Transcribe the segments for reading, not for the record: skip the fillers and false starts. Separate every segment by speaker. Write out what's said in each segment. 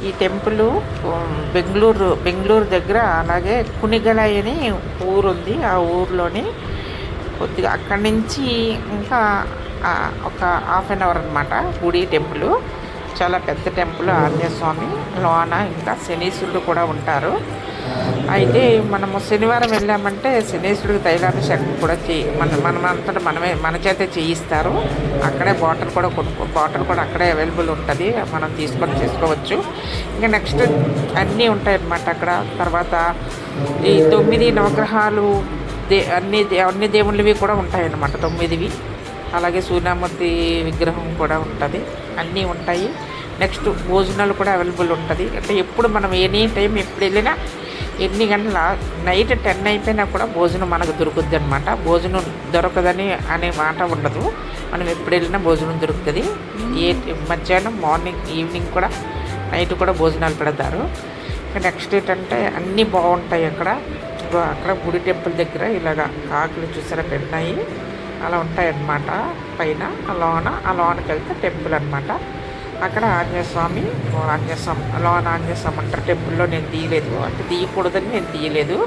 Speaker 1: ఈ టెంపుల్ బెంగళూరు దగ్గర, అలాగే కునిగలై అని ఊరుంది. ఆ ఊర్లోని కొద్దిగా అక్కడి నుంచి ఇంకా ఒక హాఫ్ అన్ అవర్ అనమాట గుడి టెంపుల్. చాలా పెద్ద టెంపుల్ ఆంజనేయ స్వామి. లోన ఇంకా శనీశ్వరుడు కూడా ఉంటారు. అయితే మనము శనివారం వెళ్ళామంటే శనీశ్వరుడికి తైలాభిషేకం కూడా మనమంతటా మనమే మన చేతే చేయిస్తారు. అక్కడే బాటిల్ కూడా అక్కడే అవైలబుల్ ఉంటుంది, మనం తీసుకొని చేసుకోవచ్చు. ఇంకా నెక్స్ట్ అన్నీ ఉంటాయన్నమాట అక్కడ. తర్వాత ఈ 9 నవగ్రహాలు అన్ని దేవుళ్ళవి కూడా ఉంటాయన్నమాట, 9వి. అలాగే సూర్యమూర్తి విగ్రహం కూడా ఉంటుంది, అన్నీ ఉంటాయి. నెక్స్ట్ భోజనాలు కూడా అవైలబుల్ ఉంటుంది. అంటే ఎప్పుడు మనం ఎనీ టైం ఎప్పుడు వెళ్ళినా ఎన్ని గంటల నైట్ 10 అయిపోయినా కూడా భోజనం మనకు దొరుకుద్ది అనమాట. భోజనం దొరకదని అనే మాట ఉండదు, మనం ఎప్పుడు వెళ్ళినా భోజనం దొరుకుతుంది. మధ్యాహ్నం, మార్నింగ్, ఈవినింగ్ కూడా, నైట్ కూడా భోజనాలు పెడతారు. నెక్స్ట్ ఏంటంటే అన్నీ బాగుంటాయి అక్కడ. గుడి టెంపుల్ దగ్గర ఇలాగా కాకులు చూసారా పెట్టినాయి, అలా ఉంటాయన్నమాట. పైన ఆ లోనకి వెళ్తే టెంపుల్ అనమాట. అక్కడ ఆంజనేయ స్వామి లోన ఆంజనేయ స్వామి అంటారు. టెంపుల్లో నేను తీయలేదు, అంటే తీయకూడదని నేను తీయలేదు,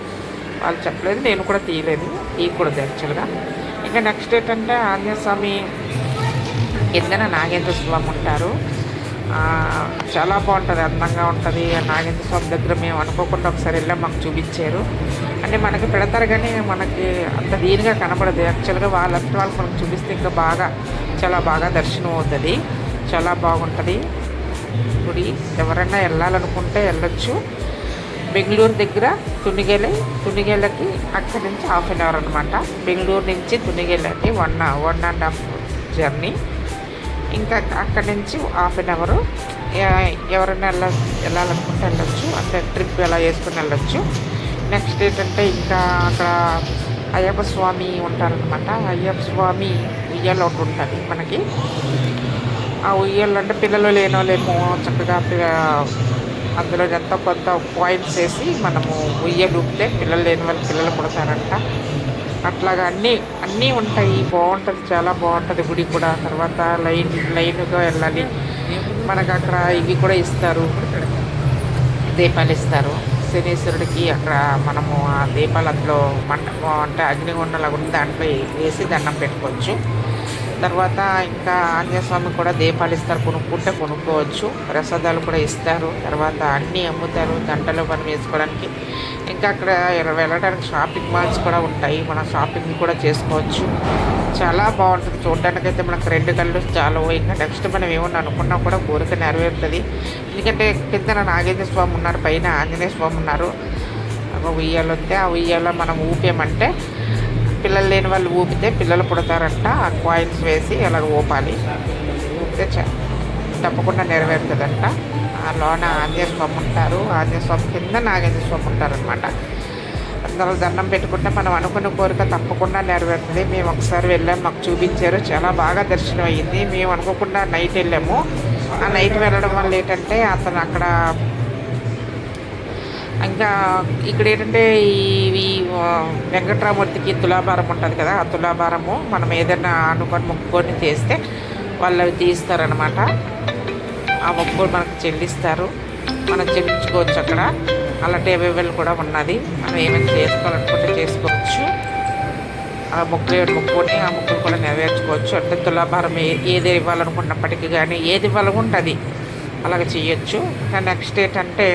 Speaker 1: వాళ్ళు చెప్పలేదు, నేను కూడా తీయకూడదు యాక్చువల్గా. ఇంకా నెక్స్ట్ ఏంటంటే ఆంజనేయ స్వామి కిందన నాగేంద్ర స్వామి ఉంటారు. చాలా బాగుంటుంది, అందంగా ఉంటుంది. నాగేంద్ర స్వామి దగ్గర మేము అనుకోకుండా ఒకసారి వెళ్ళాం, మాకు చూపించారు. అంటే మనకి పెడతారు కానీ మనకి అంత దీనిగా కనబడదు యాక్చువల్గా. వాళ్ళంతా వాళ్ళు మనకు చూపిస్తే ఇంకా చాలా బాగా దర్శనం అవుతుంది, చాలా బాగుంటుంది గుడి. ఎవరైనా వెళ్ళాలనుకుంటే వెళ్ళొచ్చు. బెంగళూరు దగ్గర తునిగేలకి అక్కడి నుంచి హాఫ్ అన్ అవర్ అనమాట. బెంగళూరు నుంచి తునిగేలకి 1.5 జర్నీ. ఇంకా అక్కడి నుంచి హాఫ్ అన్ అవరు. ఎవరైనా వెళ్ళాలనుకుంటే వెళ్ళొచ్చు, అంటే ట్రిప్ ఎలా వేసుకుని వెళ్ళొచ్చు. నెక్స్ట్ ఏంటంటే ఇంకా అక్కడ అయ్యప్ప స్వామి ఉంటారనమాట. అయ్యప్ప స్వామి ఉయ్యాల ఒకటి ఉంటుంది మనకి. ఆ ఉయ్యాలు అంటే పిల్లలు లేని వాళ్ళేమో చక్కగా అందులో ఎంతో కొంత పాయింట్స్ వేసి మనము ఉయ్యలు ఊపితే పిల్లలు లేని వాళ్ళు పిల్లలు పుడతారంట. అట్లాగా అన్నీ ఉంటాయి, బాగుంటుంది, చాలా బాగుంటుంది గుడి కూడా. తర్వాత లైన్గా వెళ్ళాలి. మనకు అక్కడ ఇవి కూడా ఇస్తారు, దీపాలు ఇస్తారు శనీశ్వరుడికి. అక్కడ మనము ఆ దీపాలు అందులో అంటే అగ్నిగుండంలా ఉంటే దాంట్లో వేసి దండం పెట్టుకోవచ్చు. తర్వాత ఇంకా ఆంజనేయ స్వామి కూడా దీపాలు ఇస్తారు, కొనుక్కుంటే కొనుక్కోవచ్చు. ప్రసాదాలు కూడా ఇస్తారు. తర్వాత అన్నీ అమ్ముతారు, దండలో మనం వేసుకోవడానికి. ఇంకా అక్కడ వెళ్ళడానికి షాపింగ్ మాల్స్ కూడా ఉంటాయి, మనం షాపింగ్ కూడా చేసుకోవచ్చు. చాలా బాగుంటుంది చూడడానికైతే. మనకు 2 కళ్ళు చాలా. ఇంకా నెక్స్ట్ మనం ఏమన్నా అనుకున్నా కూడా కోరిక నెరవేరుతుంది. ఎందుకంటే కింద నాగేంద్ర స్వామి ఉన్నారు, పైన ఆంజనేయ స్వామి ఉన్నారు. ఉయ్యాలు వస్తే ఆ ఉయ్యాలో మనం ఊపేమంటే పిల్లలు లేని వాళ్ళు ఊపితే పిల్లలు పుడతారంట. ఆ కాయిన్స్ వేసి అలా ఊపాలి, ఊపితే తప్పకుండా నెరవేరుతుందంట. ఆ లోన ఆంజనేయ స్వామి ఉంటారు, ఆంజనేయ స్వామి కింద నాగేంద్ర స్వామి ఉంటారనమాట. అందులో దండం పెట్టుకుంటే మనం అనుకున్న కోరిక తప్పకుండా నెరవేరుతుంది. మేము ఒకసారి వెళ్ళాము, మాకు చూపించారు, చాలా బాగా దర్శనం అయ్యింది. మేము అనుకోకుండా నైట్ వెళ్ళాము. ఆ నైట్ వెళ్ళడం వల్ల ఏంటంటే అతను అక్కడ ఇంకా ఇక్కడ ఏంటంటే ఈ వెంకట్రామూర్తికి తులాభారం ఉంటుంది కదా, ఆ తులాభారము మనం ఏదైనా మొక్కుకొని చేస్తే వాళ్ళు అవి తీస్తారనమాట. ఆ మొక్కులు మనకు చెల్లిస్తారు, మనం చెల్లించుకోవచ్చు అక్కడ. అలాంటి అవైలబుల్ కూడా ఉన్నది, మనం ఏమైనా చేసుకోవాలనుకుంటే చేసుకోవచ్చు. ఆ మొక్కుని ఆ మొక్కులు కూడా నెరవేర్చుకోవచ్చు. అంటే తులాభారం ఏది ఇవ్వాలనుకున్నప్పటికీ కానీ ఏది ఇవ్వాలనుకుంటే అది అలాగే చేయొచ్చు. ఇంకా నెక్స్ట్ ఏంటంటే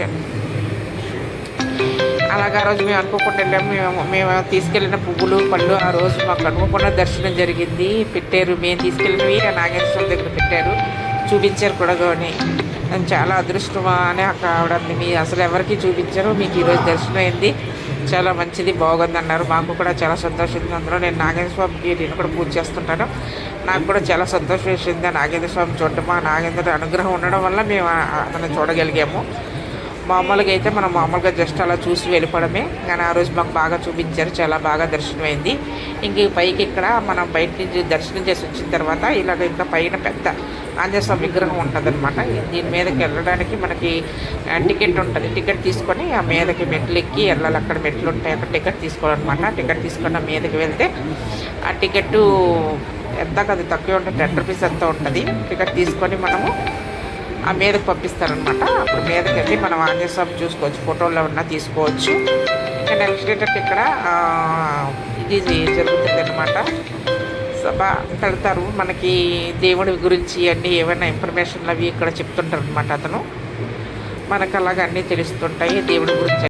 Speaker 1: అలాగే ఆ రోజు మేము అనుకోకుండా వెళ్ళాము. మేము తీసుకెళ్ళిన పువ్వులు పళ్ళు ఆ రోజు మాకు అనుకోకుండా దర్శనం జరిగింది. పెట్టారు, మేము తీసుకెళ్ళినవి నాగేశ్వర స్వామి దగ్గర పెట్టారు, చూపించారు కూడా. కానీ చాలా అదృష్టమా అని అక్కడ ఆవిడంది, మీ అసలు ఎవరికి చూపించారు, మీకు ఈరోజు దర్శనం అయింది, చాలా మంచిది, బాగుంది అన్నారు. మాకు కూడా చాలా సంతోషంగా. అందులో నేను నాగేంద్ర స్వామికి నేను కూడా పూజ చేస్తుంటాను. నాకు కూడా చాలా సంతోషం వేసింది నాగేంద్ర స్వామి చూడటం. ఆ నాగేంద్ర అనుగ్రహం ఉండడం వల్ల మేము అతను చూడగలిగాము. మామూలుగా అయితే మనం మామూలుగా జస్ట్ అలా చూసి వెళ్ళిపోవడమే, కానీ ఆ రోజు మాకు బాగా చూపించారు, చాలా బాగా దర్శనం అయింది. ఇంక పైకి ఇక్కడ మనం బయట నుంచి దర్శనం చేసి వచ్చిన తర్వాత ఇలాగ ఇంకా పైన పెద్ద ఆంజనేయ స్వామి విగ్రహం ఉంటుంది అనమాట. దీని మీదకి వెళ్ళడానికి మనకి టికెట్ ఉంటుంది. టికెట్ తీసుకొని ఆ మీదకి మెట్లు ఎక్కి వెళ్ళాలి. అక్కడ మెట్లు ఉంటాయి, అక్కడ టికెట్ తీసుకోవాలన్నమాట. టికెట్ తీసుకొని ఆ మీదకి వెళ్తే ఆ టికెట్ ఎంత అది తక్కువ ఉంటుంది, 10 రూపీస్ ఎంత ఉంటుంది. టికెట్ తీసుకొని మనము ఆ మీదకి పంపిస్తారనమాట. అప్పుడు మీదకి వెళ్ళి మనం ఆంజనేయ స్వామి చూసుకోవచ్చు, ఫోటోలో ఉన్నా తీసుకోవచ్చు. ఇంకా నెక్స్ట్ ఏంటంటే ఇక్కడ ఇది జరుగుతుంది అనమాట. సభ పెడతారు మనకి దేవుడి గురించి అన్నీ ఏమైనా ఇన్ఫర్మేషన్లు అవి ఇక్కడ చెప్తుంటారు అనమాట. అతను మనకు అలాగ అన్నీ తెలుస్తుంటాయి దేవుడి గురించి.